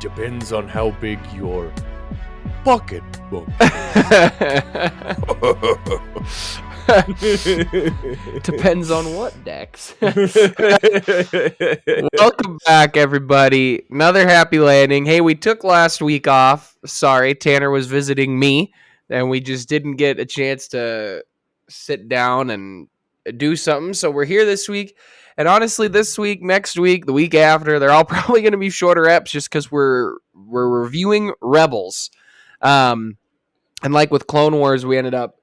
depends on how big your pocketbook Depends on what, Dex. Welcome back, everybody. Another happy landing. Hey, we took last week off. Sorry, Tanner was visiting me, and we just didn't get a chance to sit down and do something. So we're here this week. And honestly, this week, next week, the week after, they're all probably going to be shorter eps just because we're reviewing Rebels. And like with Clone Wars, we ended up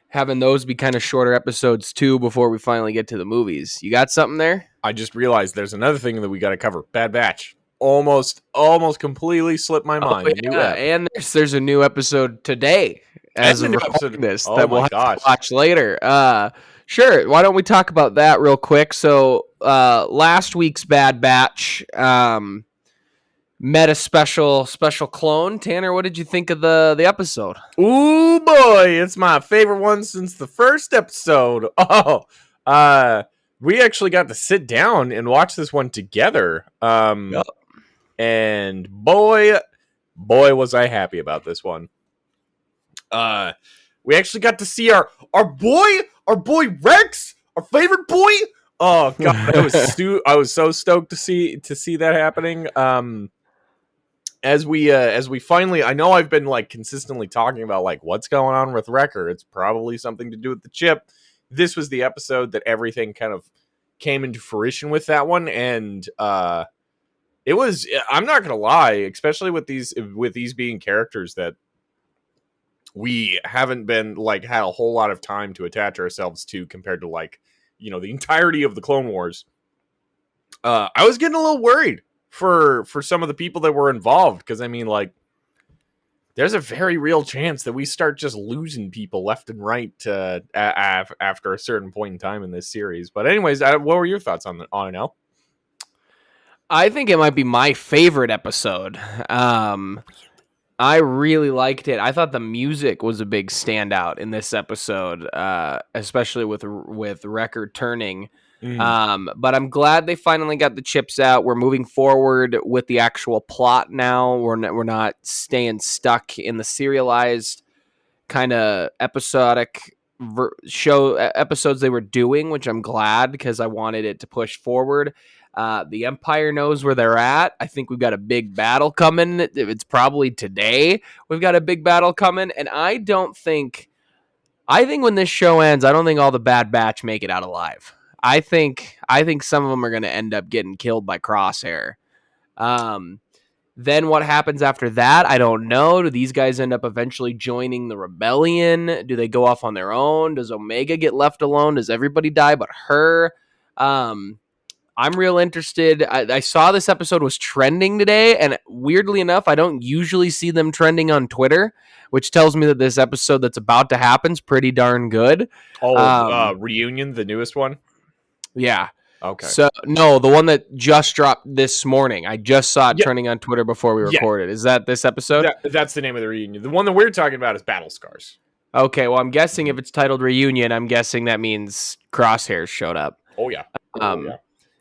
having those be kind of shorter episodes too before we finally get to the movies. You got something there? I just realized there's another thing that we got to cover. Bad Batch. Almost completely slipped my mind. And there's a new episode today as of recording this that we'll have to watch later. Sure. Why don't we talk about that real quick? So last week's Bad Batch met a special clone. Tanner, what did you think of the episode? Ooh boy, it's my favorite one since the first episode. We actually got to sit down and watch this one together. Yep. And boy was I happy about this one. We actually got to see our boy Rex, our favorite boy. Oh god, I was so stoked to see that happening. As we finally, I know I've been like consistently talking about like what's going on with Wrecker. It's probably something to do with the chip. This was the episode that everything kind of came into fruition with that one, and it was. I'm not gonna lie, especially with these being characters that we haven't been like had a whole lot of time to attach ourselves to compared to like the entirety of the Clone Wars. I was getting a little worried for some of the people that were involved, because I mean, like, there's a very real chance that we start just losing people left and right after a certain point in time in this series. But anyways, what were your thoughts on it, Al? I think it might be my favorite episode. I really liked it. I thought the music was a big standout in this episode, especially with Wrecker turning. But I'm glad they finally got the chips out. We're moving forward with the actual plot now. We're not staying stuck in the serialized kind of episodic show episodes they were doing, which I'm glad because I wanted it to push forward. The Empire knows where they're at. I think we've got a big battle coming. It's probably today. We've got a big battle coming, and I think when this show ends, I don't think all the Bad Batch make it out alive. I think some of them are going to end up getting killed by Crosshair. Then what happens after that, I don't know. Do these guys end up eventually joining the rebellion? Do they go off on their own? Does Omega get left alone? Does everybody die but her? I'm real interested. I saw this episode was trending today, and weirdly enough, I don't usually see them trending on Twitter, which tells me that this episode that's about to happen is pretty darn good. Reunion, the newest one? Yeah. Okay. So no, the one that just dropped this morning. I just saw it trending on Twitter before we recorded. Is that this episode? That's the name of the reunion. The one that we're talking about is Battle Scars. Okay, well, I'm guessing if it's titled Reunion, I'm guessing that means Crosshairs showed up. Oh yeah. Yeah.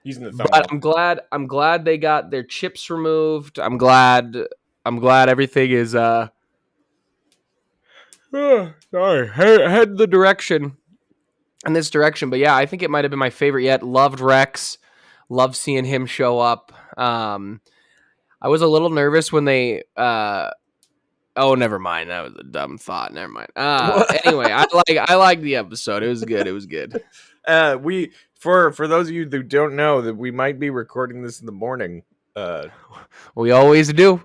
He's in the thumbnail. But I'm glad they got their chips removed. I'm glad everything is head the direction. In this direction. But yeah, I think it might have been my favorite yet. Loved Rex. Loved seeing him show up. I was a little nervous when they oh, never mind. That was a dumb thought. Never mind. Anyway, I like the episode. It was good. For those of you who don't know that we might be recording this in the morning. We always do.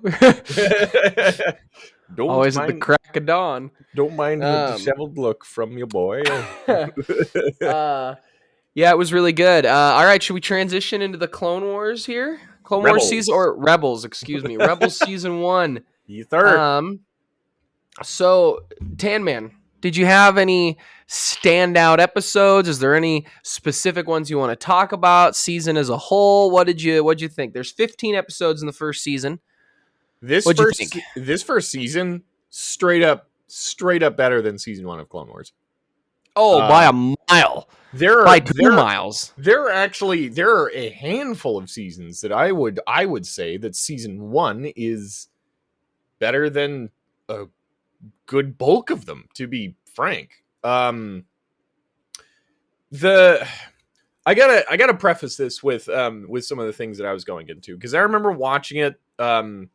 Always at the crack of dawn. Don't mind the disheveled look from your boy. Yeah, it was really good. All right, should we transition into the Clone Wars here? Wars season, or Rebels, excuse me. Rebels season 1. You third. So, Tan Man, did you have any standout episodes? Is there any specific ones you want to talk about? Season as a whole, what'd you think? There's 15 episodes in the first season. This first season, straight up better than season 1 of Clone Wars. Oh, by a mile. There By are 2 miles. there are a handful of seasons that I would say that season 1 is better than a good bulk of them, to be frank. The I gotta preface this with some of the things that I was going into, because I remember watching it and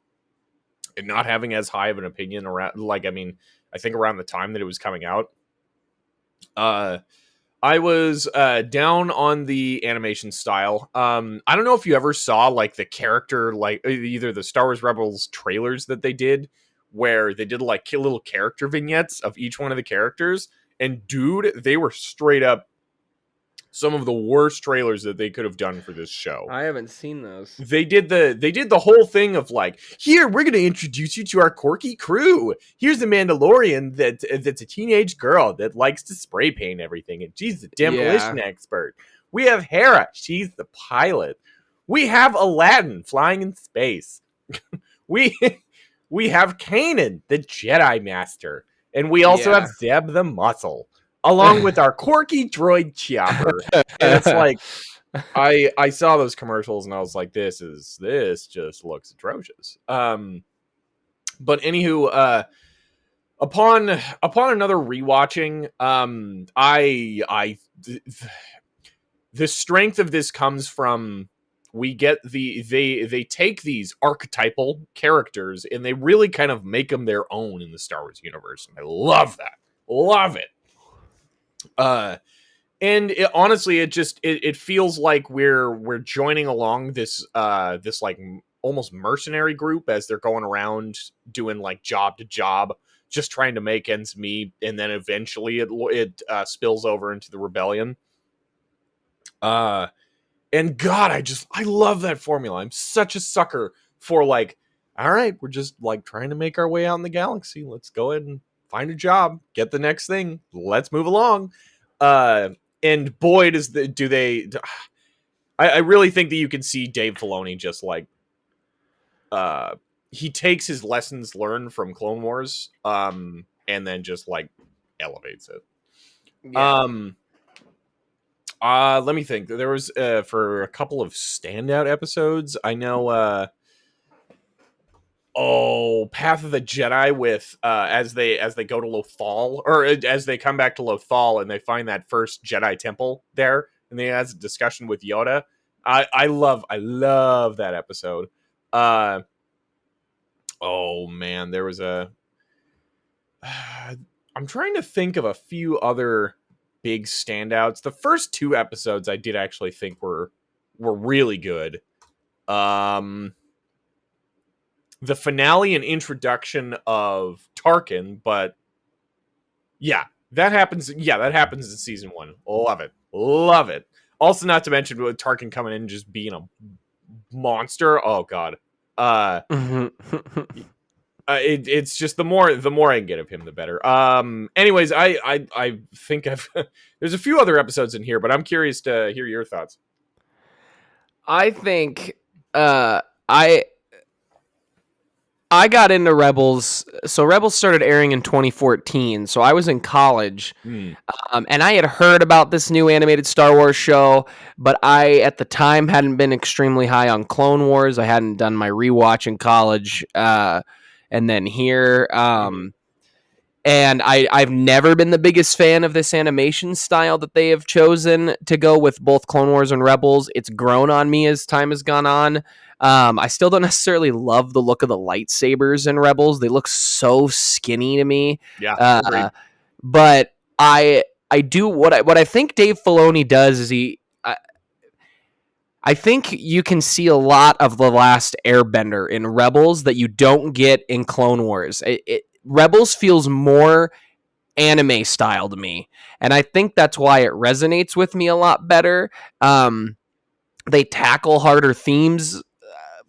not having as high of an opinion around, like, I mean, I think around the time that it was coming out. I was down on the animation style. I don't know if you ever saw like the character, like either the Star Wars Rebels trailers that they did, where they did like little character vignettes of each one of the characters. And dude, they were straight up some of the worst trailers that they could have done for this show. I haven't seen those. They did the whole thing of like, here, we're going to introduce you to our quirky crew. Here's the Mandalorian that's a teenage girl that likes to spray paint everything, and she's the demolition expert. We have Hera, she's the pilot. We have Aladdin flying in space. we have Kanan, the Jedi master, and we also have Zeb the Muscle, along with our quirky droid Chopper. And it's like, I saw those commercials and I was like, this just looks atrocious. But anywho, upon another rewatching, the strength of this comes from, we get they take these archetypal characters and they really kind of make them their own in the Star Wars universe. And I love that. Love it. And honestly, it feels like we're joining along this like almost mercenary group as they're going around doing like job to job, just trying to make ends meet, and then eventually it spills over into the rebellion. And God, I love that formula. I'm such a sucker for like, all right, we're just like trying to make our way out in the galaxy. Let's go ahead and find a job, get the next thing. Let's move along. And boy, I really think that you can see Dave Filoni just like, he takes his lessons learned from Clone Wars, and then just like elevates it. Yeah. Let me think. There was, for a couple of standout episodes, I know, Path of the Jedi with as they go to Lothal, or as they come back to Lothal and they find that first Jedi temple there, and they has a discussion with Yoda. I love that episode. Oh man, there was I'm trying to think of a few other big standouts. The first 2 episodes I did actually think were really good. The finale and introduction of Tarkin, but yeah, that happens. Yeah, that happens in season 1. Love it. Also, not to mention with Tarkin coming in and just being a monster. Oh God. It's just the more I can get of him, the better. Anyways, I think there's a few other episodes in here, but I'm curious to hear your thoughts. I think I got into Rebels. So Rebels started airing in 2014. So I was in college, and I had heard about this new animated Star Wars show, but I, at the time, hadn't been extremely high on Clone Wars. I hadn't done my rewatch in college, and then here. And I've never been the biggest fan of this animation style that they have chosen to go with both Clone Wars and Rebels. It's grown on me as time has gone on. I still don't necessarily love the look of the lightsabers in Rebels. They look so skinny to me. Yeah, but I do what I think Dave Filoni does is I think you can see a lot of the Last Airbender in Rebels that you don't get in Clone Wars. Rebels feels more anime style to me, and I think that's why it resonates with me a lot better. They tackle harder themes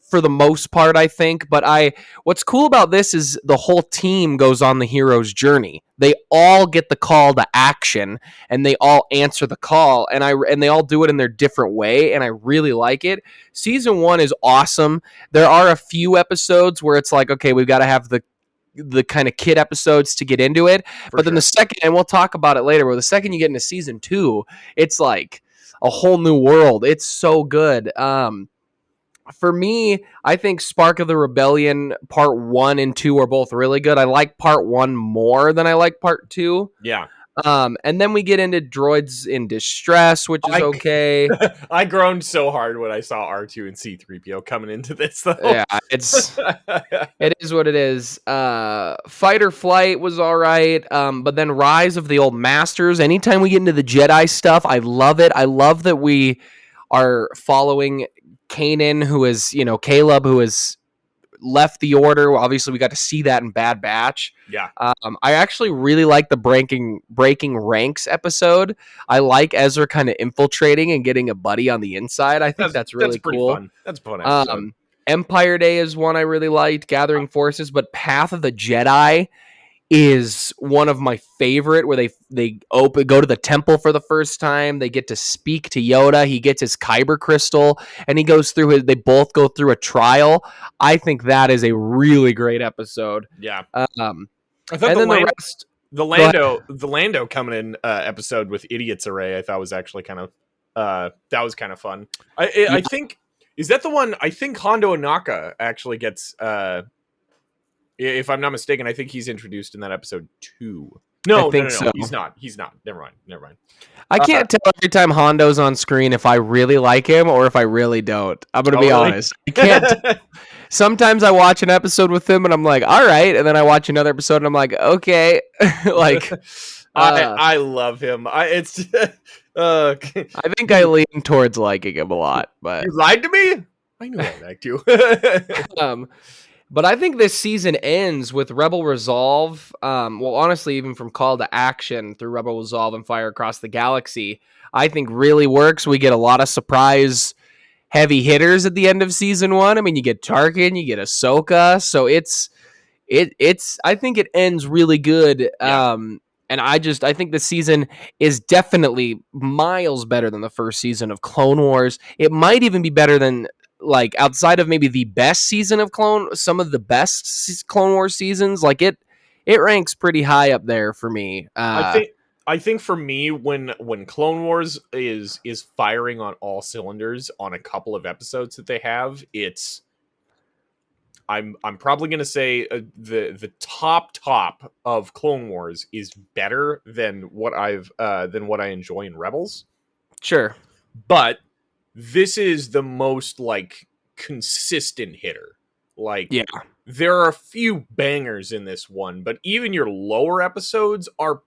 for the most part, I think, but what's cool about this is the whole team goes on the hero's journey. They all get the call to action, and they all answer the call, and they all do it in their different way, and I really like it. Season 1 is awesome. There are a few episodes where it's like, okay, we've got to have the the kind of kid episodes to get into it. But then the second, and we'll talk about it later, but the second you get into season 2, it's like a whole new world. It's so good. For me, I think Spark of the Rebellion Part 1 and 2 are both really good. I like Part 1 more than I like Part 2. Yeah. And then we get into Droids in Distress, which is okay. I groaned so hard when I saw R2 and C-3PO coming into this, though. Yeah, it is what it is. Fight or Flight was all right. But then Rise of the Old Masters. Anytime we get into the Jedi stuff, I love it. I love that we are following Kanan, who is, Caleb, who has left the Order. Obviously, we got to see that in Bad Batch. Yeah. I actually really like the breaking ranks episode. I like Ezra kind of infiltrating and getting a buddy on the inside. I think that's really cool. Fun. That's a fun episode. Empire Day is one I really liked. Gathering Forces, but Path of the Jedi is one of my favorite, where they go to the temple for the first time. They get to speak to Yoda. He gets his Kyber crystal, and he goes through they both go through a trial. I think that is a really great episode. Yeah. I thought the Lando coming in episode with Idiots Array, I thought was actually kind of that was kind of fun. I think, is that the one? I think Hondo Ohnaka actually gets if I'm not mistaken, I think he's introduced in that episode too. No, so. He's not. Never mind. I can't tell every time Hondo's on screen if I really like him or if I really don't. I'm going to be honest. I can't. Sometimes I watch an episode with him and I'm like, all right. And then I watch another episode and I'm like, okay. I love him. I think I lean towards liking him a lot. But you lied to me? I knew I liked you. But I think this season ends with Rebel Resolve. Honestly, even from Call to Action through Rebel Resolve and Fire Across the Galaxy, I think really works. We get a lot of surprise heavy hitters at the end of season 1. I mean, you get Tarkin, you get Ahsoka, so it's. I think it ends really good. Yeah. And I think the season is definitely miles better than the first season of Clone Wars. It might even be better than, like, outside of maybe the best season of some of the best Clone Wars seasons. Like, it ranks pretty high up there for me. I think for me, when Clone Wars is firing on all cylinders on a couple of episodes that they have, I'm probably gonna say the top of Clone Wars is better than what I enjoy in Rebels. Sure, but this is the most, like, consistent hitter. Like, yeah, there are a few bangers in this one, but even your lower episodes are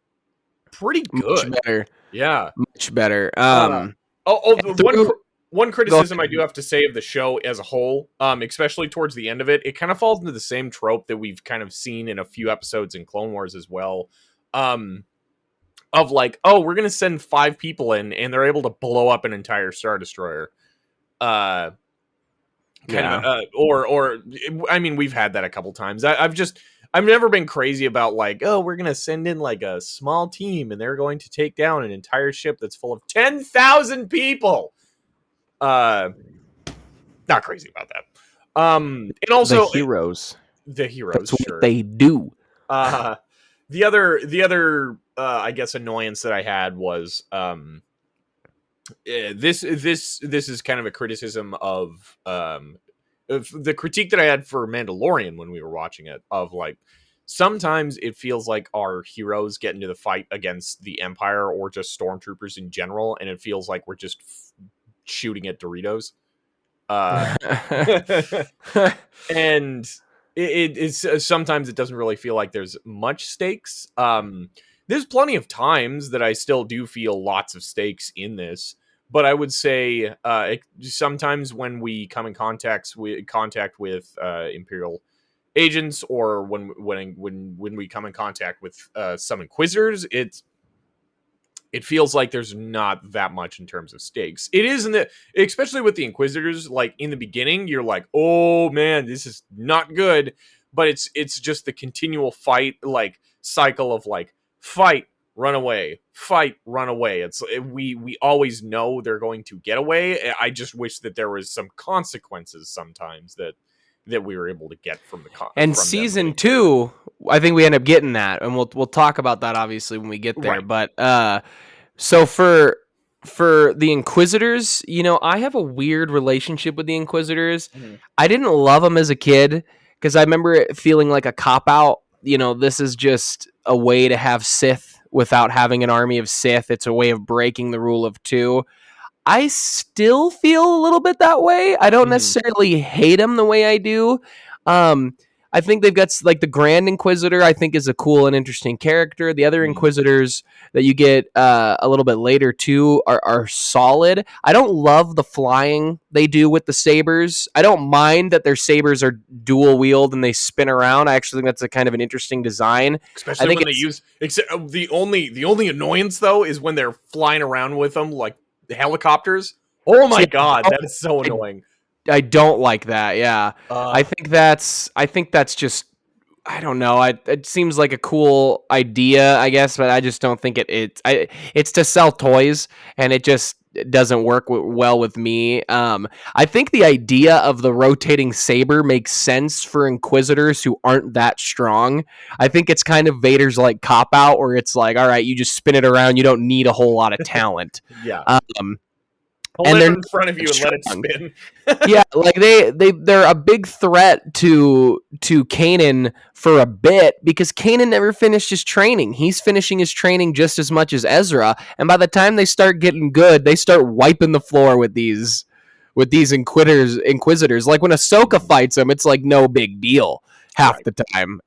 pretty good. Much better. Yeah, much better. One criticism I do have to say of the show as a whole, especially towards the end of it, it kind of falls into the same trope that we've kind of seen in a few episodes in Clone Wars as well. Of like, oh, we're gonna send 5 people in, and they're able to blow up an entire Star Destroyer. Or I mean, we've had that a couple times. I've never been crazy about, like, oh, we're gonna send in, like, a small team, and they're going to take down an entire ship that's full of 10,000 people. Not crazy about that. And also the heroes. That's what they do. The other I guess annoyance that I had was this is kind of a criticism of the critique that I had for Mandalorian when we were watching it, of, like, sometimes it feels like our heroes get into the fight against the Empire or just stormtroopers in general, and it feels like we're just shooting at Doritos. And it's sometimes it doesn't really feel like there's much stakes. There's plenty of times that I still do feel lots of stakes in this, but I would say sometimes when we come in contact with Imperial agents, or when we come in contact with some Inquisitors, it feels like there's not that much in terms of stakes. It is especially with the Inquisitors, like, in the beginning, you're like, oh man, this is not good. But it's just the continual fight, like, cycle of, like, fight, run away, fight, run away. We always know they're going to get away. I just wish that there was some consequences sometimes that that we were able to get from And from season them. 2, I think we end up getting that, and we'll talk about that obviously when we get there. Right. But so for the Inquisitors, I have a weird relationship with the Inquisitors. Mhm. I didn't love them as a kid because I remember it feeling like a cop out. This is just a way to have Sith without having an army of Sith. It's a way of breaking the rule of two. I still feel a little bit that way. I don't Mhm. necessarily hate them the way I do. I think they've got like the Grand Inquisitor. I think is a cool and interesting character. The other Mhm. Inquisitors that you get a little bit later too are solid. I don't love the flying they do with the sabers. I don't mind that their sabers are dual wield and they spin around. I actually think that's a kind of an interesting design. Especially when they use. Except the only annoyance though is when they're flying around with them like the helicopters. Oh my See, god, that is so annoying. I don't like that. Yeah, Uh, I think that's just. I don't know. It seems like a cool idea, I guess, but I just don't think it's to sell toys, and it just doesn't work well with me. I think the idea of the rotating saber makes sense for Inquisitors who aren't that strong. I think it's kind of Vader's like cop out, where it's like, all right, you just spin it around, you don't need a whole lot of talent. yeah. Um, Hold and it they're in front of you and let it strong. spin. Yeah, like they're a big threat to Kanan for a bit because Kanan never finished his training. He's finishing his training just as much as Ezra, and by the time they start getting good, they start wiping the floor with these Inquisitors. Like when Ahsoka fights them, it's like no big deal half Right. the time,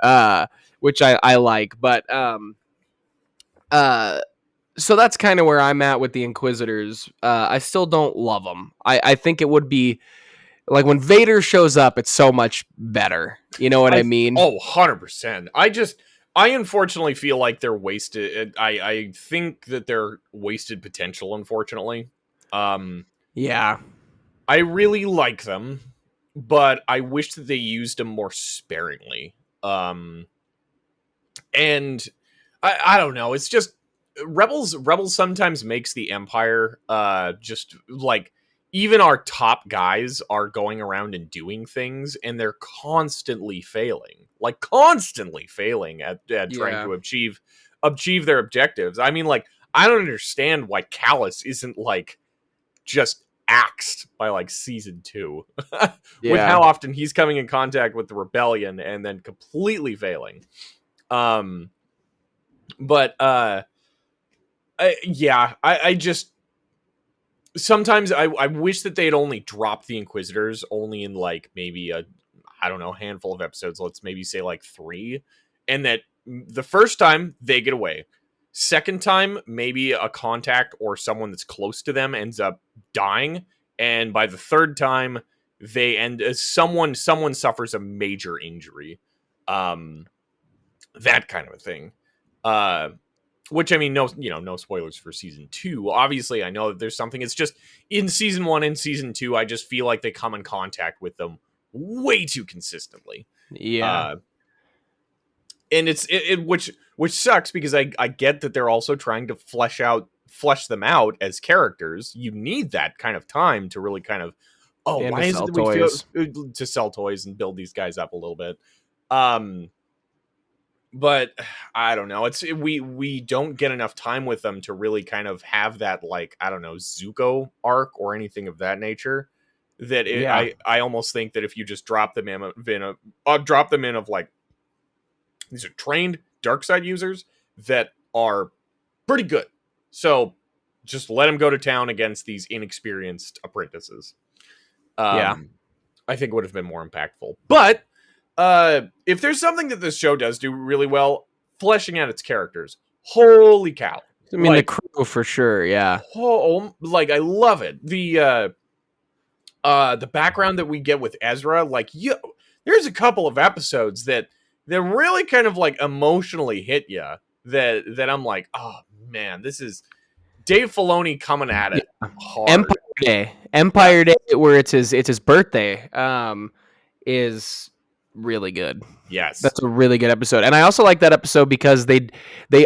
which I like. But so that's kind of where I'm at with the Inquisitors. I still don't love them. I think it would be like when Vader shows up, it's so much better. You know what I mean? 100%. I unfortunately feel like they're wasted. I think that they're wasted potential, unfortunately. Yeah. I really like them, but I wish that they used them more sparingly. And I don't know. It's just Rebels sometimes makes the Empire just like even our top guys are going around and doing things and they're constantly failing. Like constantly failing at trying to achieve their objectives. I mean, like, I don't understand why Callus isn't like just axed by like season 2 with how often he's coming in contact with the rebellion and then completely failing. But I just sometimes I wish that they'd only dropped the Inquisitors only in like maybe a I don't know handful of episodes. Let's maybe say like 3, and that the first time they get away, second time maybe a contact or someone that's close to them ends up dying, and by the third time they end someone suffers a major injury, that kind of a thing. Which I mean, no spoilers for season 2. Obviously, I know that there's something. It's just in season 1 and season 2, I just feel like they come in contact with them way too consistently. Yeah. And it's which sucks because I get that they're also trying to flesh them out as characters. You need that kind of time to really kind of And why to is sell it that we feel toys. to sell toys and build these guys up a little bit. But I don't know. It's we don't get enough time with them to really kind of have that like I don't know Zuko arc or anything of that nature. That I almost think that if you just drop them in of like these are trained dark side users that are pretty good. So just let them go to town against these inexperienced apprentices. I think would have been more impactful. But if there's something that this show does do really well, fleshing out its characters. Holy cow. I mean, the crew for sure, yeah. Like, I love it. The background that we get with Ezra, like, there's a couple of episodes that really kind of, like, emotionally hit you. That I'm like, oh, man, this is Dave Filoni coming at it hard. Empire Day, where it's his birthday, is really good. Yes. That's a really good episode. And I also like that episode because they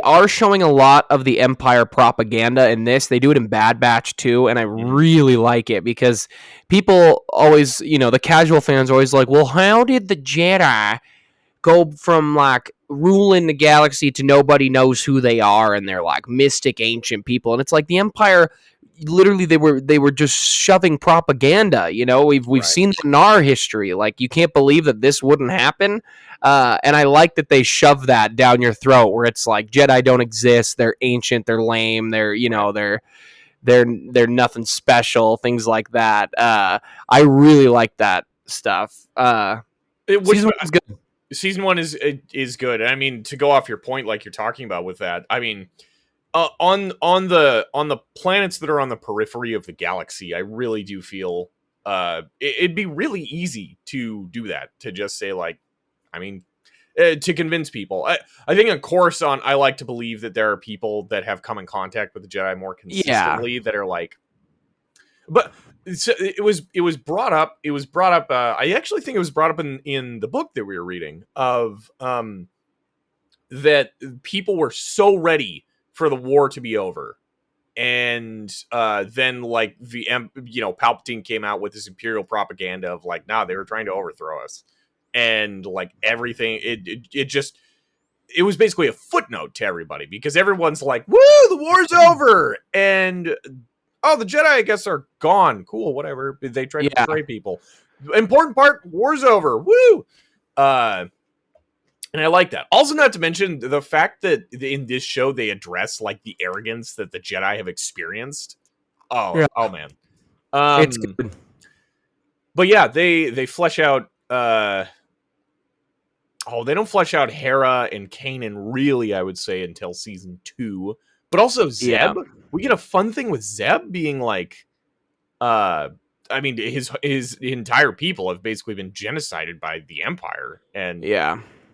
are showing a lot of the Empire propaganda in this. They do it in Bad Batch too, and I really like it because people always, the casual fans are always like, well, how did the Jedi go from like ruling the galaxy to nobody knows who they are and they're like mystic ancient people? And it's like the Empire, literally they were just shoving propaganda. We've seen that in our history. Like, you can't believe that this wouldn't happen. And I like that they shove that down your throat where it's like Jedi don't exist, they're ancient, they're lame, they're they're nothing special, things like that. I really like that stuff. Season 1 is good. Season 1 is good. I mean, to go off your point, like you're talking about with that, I mean, on the planets that are on the periphery of the galaxy, I really do feel it'd be really easy to do that, to just say, like, I mean, to convince people. I think on Coruscant, I like to believe that there are people that have come in contact with the Jedi more consistently that are like, but it was brought up. It was brought up. I actually think it was brought up in the book that we were reading of that people were so ready for the war to be over, and then like Palpatine came out with this Imperial propaganda of like, nah, they were trying to overthrow us, and like everything. It was basically a footnote to everybody because everyone's like, woo, the war's over, and oh, the Jedi, I guess, are gone. Cool, whatever. They tried to betray people. Important part, war's over. Woo! And I like that. Also, not to mention the fact that in this show they address like the arrogance that the Jedi have experienced. Oh man. It's good. But yeah, they flesh out. They don't flesh out Hera and Kanan really, I would say, until season 2. But also Zeb, we get a fun thing with Zeb being like, I mean, his entire people have basically been genocided by the Empire, and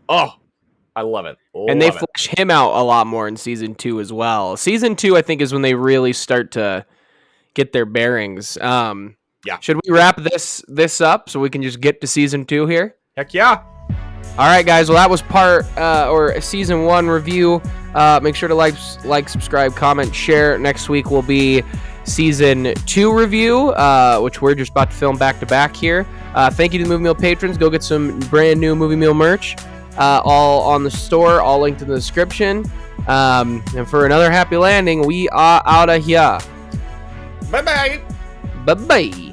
I love it. And they flesh him out a lot more in season 2 as well. Season 2, I think, is when they really start to get their bearings. Should we wrap this up so we can just get to season 2 here? Heck yeah. All right, guys. Well, that was or season 1 review. Make sure to like, subscribe, comment, share. Next week will be season 2 review, which we're just about to film back to back here. Thank you to the Movie Meal patrons. Go get some brand new Movie Meal merch, all on the store, all linked in the description. And for another happy landing, we are out of here. Bye bye. Bye bye.